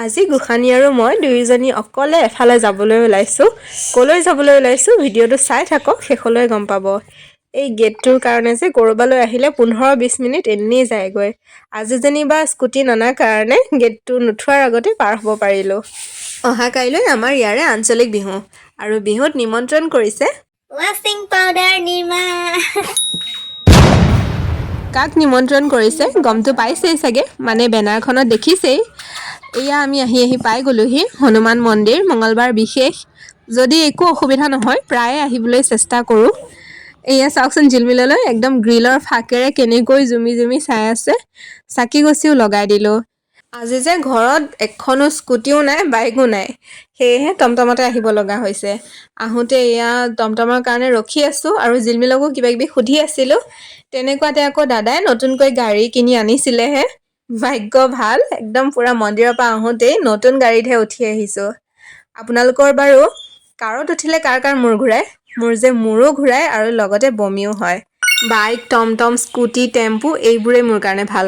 আজি গোসানী আৰু মই দুয়োজনী অকলে এফালে যাবলৈ ওলাইছোঁ। ক'লৈ যাবলৈ ওলাইছোঁ ভিডিঅ'টো চাই থাকক, শেষলৈ গম পাব। এই গেটটোৰ কাৰণে যে ক'ৰবালৈ আহিলে 15-20 মিনিট এনেই যায়গৈ। আজি যেনিবা স্কুটি ননাৰ কাৰণে গেটটো নুঠোৱাৰ আগতে পাৰ হ'ব পাৰিলোঁ। অহা কাইলৈ আমাৰ ইয়াৰে আঞ্চলিক বিহু আৰু বিহুত নিমন্ত্ৰণ কৰিছে ৱাশ্বিং পাউডাৰ নিমা। কাক নিমন্ত্ৰণ কৰিছে গমটো পাইছেই চাগে, মানে বেনাৰখনত দেখিছেই। এয়া আমি আহি পাই গ'লোহি হনুমান মন্দিৰ। মঙলবাৰ বিশেষ, যদি একো অসুবিধা নহয় প্ৰায়ে আহিবলৈ চেষ্টা কৰোঁ। এয়া চাওকচোন জিলমিললৈ একদম গ্ৰিলৰ ফাকেৰে কেনেকৈ জুমি জুমি চাই আছে। চাকি গছিও লগাই দিলোঁ। আজি যে ঘৰত এখনো স্কুটিও নাই, বাইকো নাই, সেয়েহে টমটমতে আহিব লগা হৈছে। আহোঁতে এয়া টমটমৰ কাৰণে ৰখি আছোঁ আৰু জিলমিলকো কিবাকিবি সুধি আছিলোঁ। তেনেকুৱাতে আকৌ দাদাই নতুনকৈ গাড়ী কিনি আনিছিলেহে। ভাগ্য ভাল, একদম পূৰা মন্দিৰৰ পৰা আহোঁতেই নতুন গাড়ীতহে উঠি আহিছোঁ। আপোনালোকৰ বাৰু কাৰত উঠিলে কাৰ কাৰ মূৰ ঘূৰাই? মোৰ যে মূৰো ঘূৰাই আৰু লগতে বমিও হয়। বাইক, টমটম, স্কুটি, টেম্পু এইবোৰেই মোৰ কাৰণে ভাল।